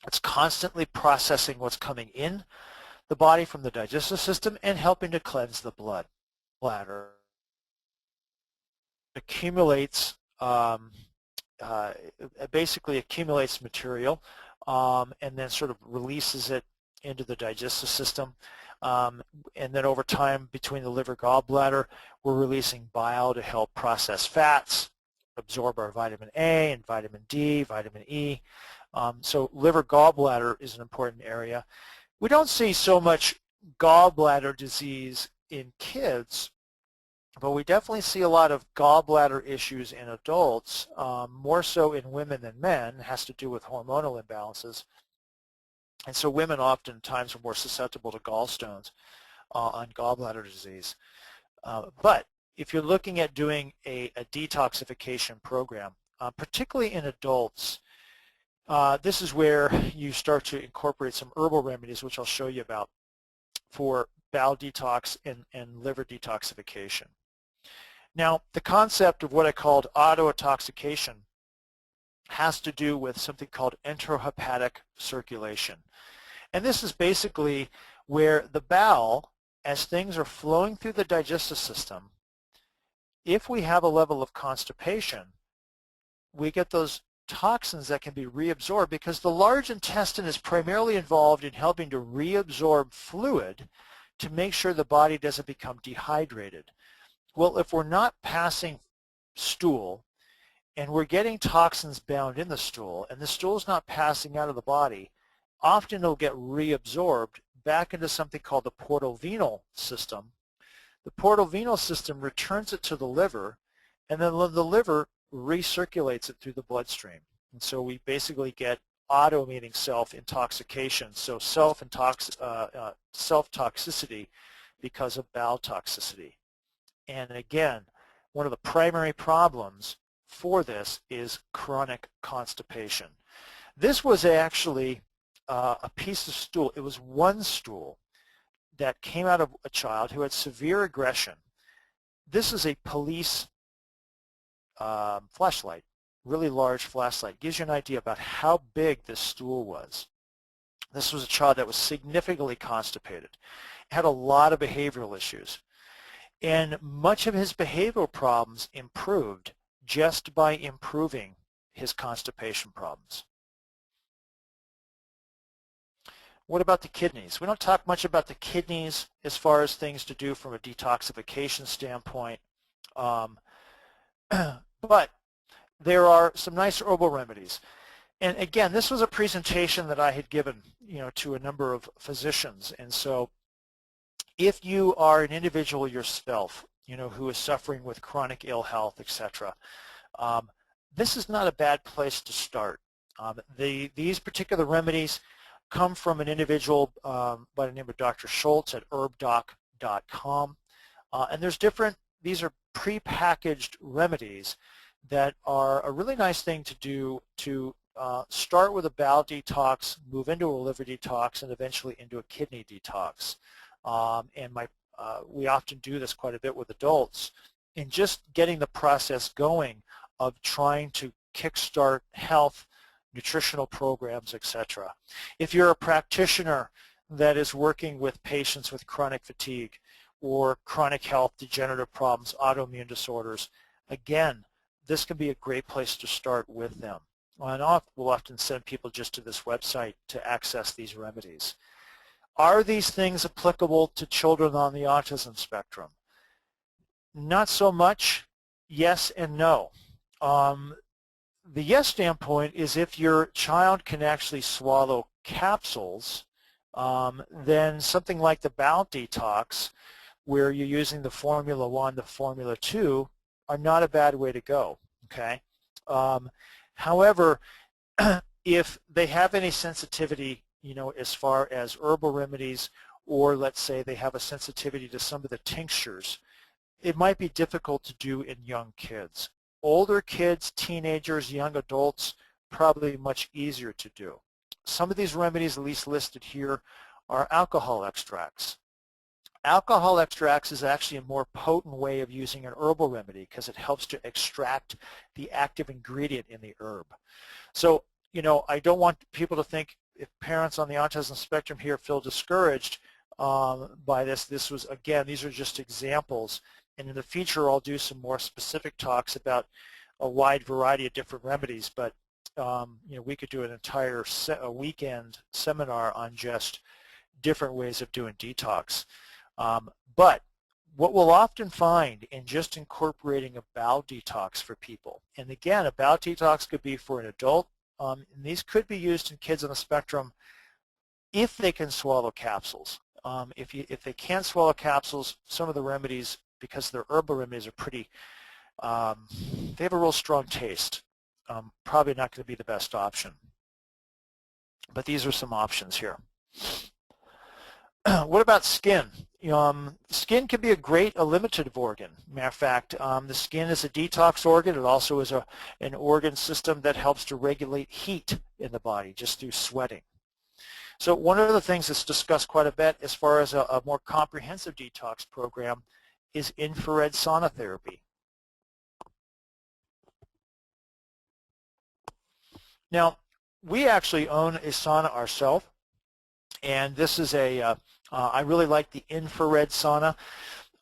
It's constantly processing what's coming in the body from the digestive system and helping to cleanse the blood. Bladder accumulates, basically accumulates material and then sort of releases it into the digestive system. And then over time, between the liver gallbladder, we're releasing bile to help process fats, absorb our vitamin A and vitamin D, vitamin E. So liver gallbladder is an important area. We don't see so much gallbladder disease in kids, but we definitely see a lot of gallbladder issues in adults, more so in women than men. It has to do with hormonal imbalances. And so women oftentimes are more susceptible to gallstones on gallbladder disease. But if you're looking at doing a detoxification program, particularly in adults, this is where you start to incorporate some herbal remedies, which I'll show you about, for bowel detox and liver detoxification. Now, the concept of what I called autointoxication has to do with something called enterohepatic circulation. And this is basically where the bowel, as things are flowing through the digestive system, if we have a level of constipation, we get those toxins that can be reabsorbed, because the large intestine is primarily involved in helping to reabsorb fluid to make sure the body doesn't become dehydrated. Well, if we're not passing stool and we're getting toxins bound in the stool and the stool is not passing out of the body, often it'll get reabsorbed back into something called the portal-venal system. The portal-venal system returns it to the liver, and then the liver recirculates it through the bloodstream. And so we basically get auto, meaning self-intoxication, so self-toxicity because of bowel toxicity. And again, one of the primary problems for this is chronic constipation. This was actually a piece of stool. It was one stool that came out of a child who had severe aggression. This is a police flashlight, really large flashlight. Gives you an idea about how big this stool was. This was a child that was significantly constipated, had a lot of behavioral issues. And much of his behavioral problems improved just by improving his constipation problems. What about the kidneys? We don't talk much about the kidneys as far as things to do from a detoxification standpoint, but there are some nice herbal remedies. And again, this was a presentation that I had given, to a number of physicians. And so if you are an individual yourself, who is suffering with chronic ill health, etc., this is not a bad place to start. These particular remedies come from an individual by the name of Dr. Schultz at herbdoc.com. And these are pre-packaged remedies that are a really nice thing to do to start with a bowel detox, move into a liver detox, and eventually into a kidney detox. We often do this quite a bit with adults in just getting the process going of trying to kickstart health nutritional programs, etc. If you're a practitioner that is working with patients with chronic fatigue or chronic health, degenerative problems, autoimmune disorders, again, this can be a great place to start with them. And we'll often send people just to this website to access these remedies. Are these things applicable to children on the autism spectrum? Not so much. Yes and no. The yes standpoint is if your child can actually swallow capsules, then something like the bowel detox, where you're using the Formula 1, the Formula 2, are not a bad way to go, okay? However, if they have any sensitivity, as far as herbal remedies, or let's say they have a sensitivity to some of the tinctures, it might be difficult to do in young kids. Older kids, teenagers, young adults, probably much easier to do. Some of these remedies, at least listed here, are alcohol extracts. Alcohol extracts is actually a more potent way of using an herbal remedy because it helps to extract the active ingredient in the herb. So, I don't want people to think, if parents on the autism spectrum here feel discouraged by this, again, these are just examples. And in the future, I'll do some more specific talks about a wide variety of different remedies, but we could do an entire weekend seminar on just different ways of doing detox. But what we'll often find in just incorporating a bowel detox for people, and again, a bowel detox could be for an adult, and these could be used in kids on the spectrum if they can swallow capsules. If they can't swallow capsules, some of the remedies, because they're herbal remedies, are pretty, they have a real strong taste. Probably not going to be the best option. But these are some options here. What about skin? Skin can be a great eliminative organ. Matter of fact, the skin is a detox organ. It also is an organ system that helps to regulate heat in the body just through sweating. So one of the things that's discussed quite a bit as far as a more comprehensive detox program is infrared sauna therapy. Now, we actually own a sauna ourselves, and this is I really like the infrared sauna.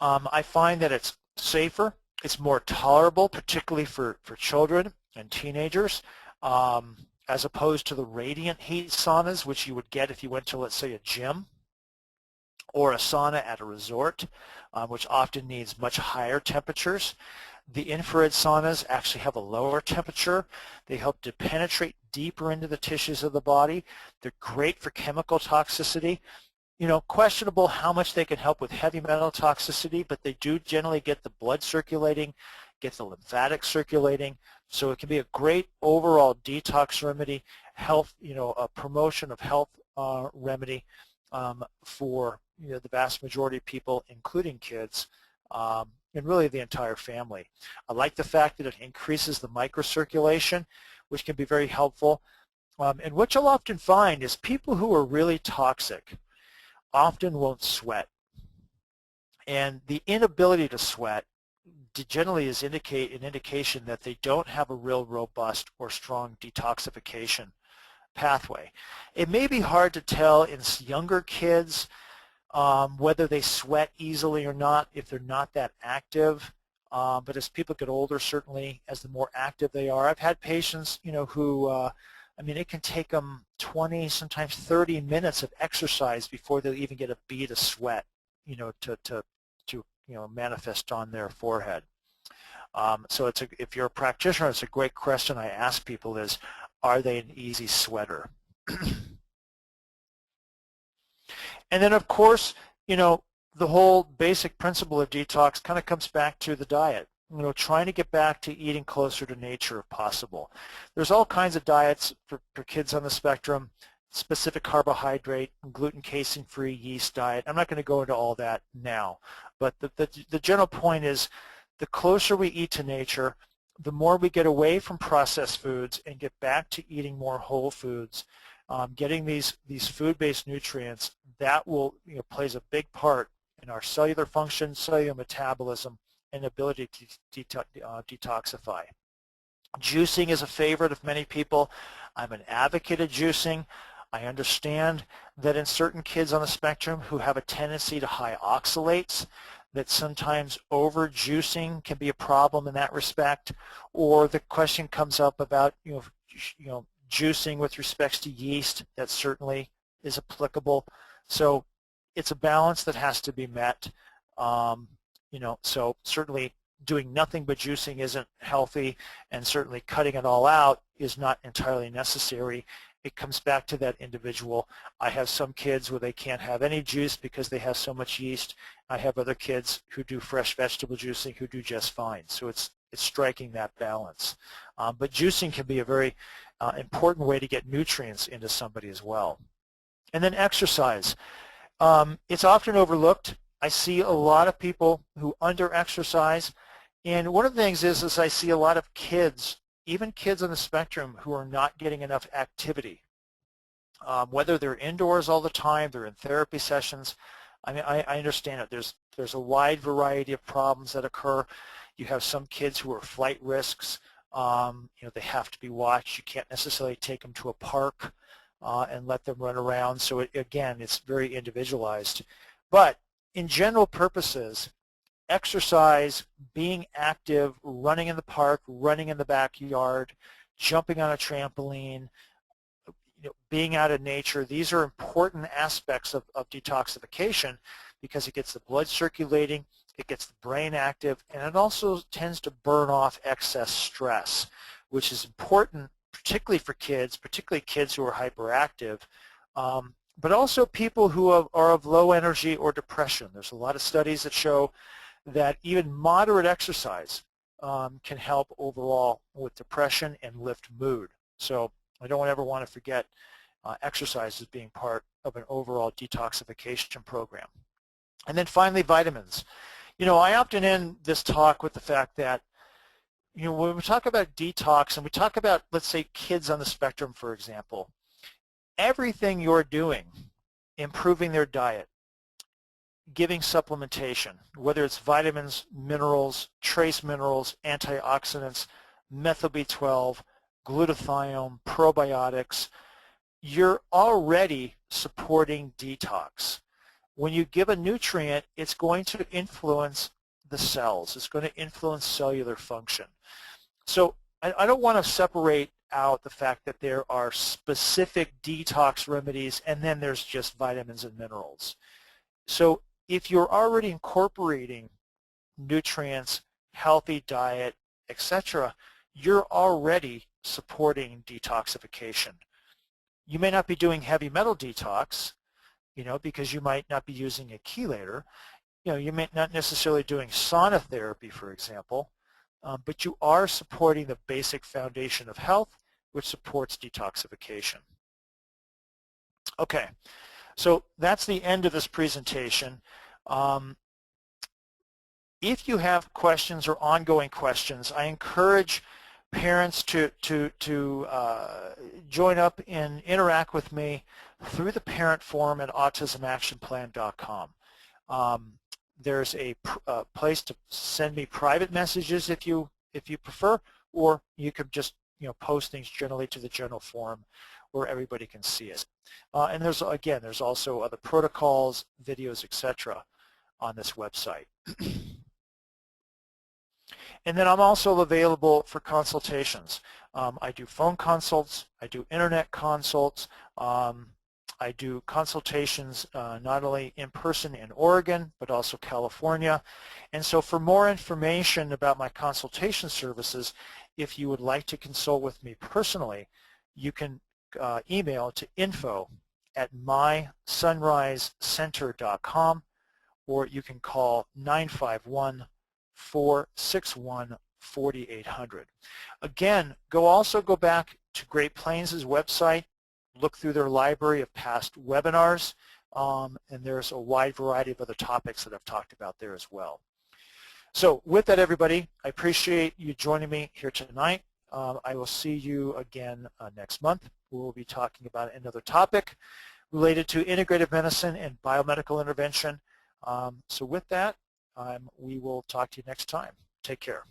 I find that it's safer, it's more tolerable, particularly for children and teenagers, as opposed to the radiant heat saunas, which you would get if you went to, let's say, a gym or a sauna at a resort, which often needs much higher temperatures. The infrared saunas actually have a lower temperature. They help to penetrate deeper into the tissues of the body. They're great for chemical toxicity. Questionable how much they can help with heavy metal toxicity, but they do generally get the blood circulating, get the lymphatic circulating, so it can be a great overall detox remedy, health, a promotion of health remedy for the vast majority of people, including kids, and really the entire family. I like the fact that it increases the microcirculation, which can be very helpful. And what you'll often find is people who are really toxic often won't sweat. And the inability to sweat generally is an indication that they don't have a real robust or strong detoxification pathway. It may be hard to tell in younger kids whether they sweat easily or not if they're not that active. But as people get older, certainly as the more active they are. I've had patients, who it can take them 20, sometimes 30 minutes of exercise before they even get a bead of sweat, to manifest on their forehead. So if you're a practitioner, it's a great question I ask people is, are they an easy sweater? And then, of course, the whole basic principle of detox kind of comes back to the diet. Trying to get back to eating closer to nature if possible. There's all kinds of diets for kids on the spectrum, specific carbohydrate, gluten casein-free yeast diet. I'm not going to go into all that now, but the general point is the closer we eat to nature, the more we get away from processed foods and get back to eating more whole foods, getting these food-based nutrients, that will plays a big part in our cellular function, cellular metabolism, and ability to detoxify. Juicing is a favorite of many people. I'm an advocate of juicing. I understand that in certain kids on the spectrum who have a tendency to high oxalates, that sometimes over-juicing can be a problem in that respect, or the question comes up about juicing with respects to yeast. That certainly is applicable. So it's a balance that has to be met. So certainly doing nothing but juicing isn't healthy, and certainly cutting it all out is not entirely necessary. It comes back to that individual. I have some kids where they can't have any juice because they have so much yeast. I have other kids who do fresh vegetable juicing who do just fine. So it's striking that balance. But juicing can be a very important way to get nutrients into somebody as well. And then exercise. It's often overlooked. I see a lot of people who under-exercise. And one of the things is I see a lot of kids, even kids on the spectrum, who are not getting enough activity. Whether they're indoors all the time, they're in therapy sessions. I mean, I understand it. There's a wide variety of problems that occur. You have some kids who are flight risks. They have to be watched. You can't necessarily take them to a park and let them run around. So again, it's very individualized. But in general purposes, exercise, being active, running in the park, running in the backyard, jumping on a trampoline, being out in nature, these are important aspects of detoxification because it gets the blood circulating, it gets the brain active, and it also tends to burn off excess stress, which is important particularly for kids, particularly kids who are hyperactive, but also people who are of low energy or depression. There's a lot of studies that show that even moderate exercise can help overall with depression and lift mood. So I don't ever want to forget exercise as being part of an overall detoxification program. And then finally, vitamins. I often end this talk with the fact that when we talk about detox and we talk about, let's say, kids on the spectrum, for example, everything you're doing, improving their diet, giving supplementation, whether it's vitamins, minerals, trace minerals, antioxidants, methyl B12, glutathione, probiotics, you're already supporting detox. When you give a nutrient, it's going to influence the cells. It's going to influence cellular function. So I don't want to separate out the fact that there are specific detox remedies and then there's just vitamins and minerals. So if you're already incorporating nutrients, healthy diet, etc., you're already supporting detoxification. You may not be doing heavy metal detox, because you might not be using a chelator. You may not necessarily doing sauna therapy, for example, but you are supporting the basic foundation of health, which supports detoxification. Okay, so that's the end of this presentation. If you have questions or ongoing questions, I encourage parents to join up and interact with me through the parent forum at autismactionplan.com. There's a place to send me private messages if you prefer, or you could just post things generally to the general forum where everybody can see it. And there's also other protocols, videos, etc. on this website. And then I'm also available for consultations. I do phone consults, I do internet consults, I do consultations not only in person in Oregon, but also California. And so for more information about my consultation services, if you would like to consult with me personally, you can email to info@mysunrisecenter.com, or you can call 951-461-4800. Again, also go back to Great Plains' website, look through their library of past webinars, and there's a wide variety of other topics that I've talked about there as well. So with that, everybody, I appreciate you joining me here tonight. I will see you again next month. We'll be talking about another topic related to integrative medicine and biomedical intervention. So with that, we will talk to you next time. Take care.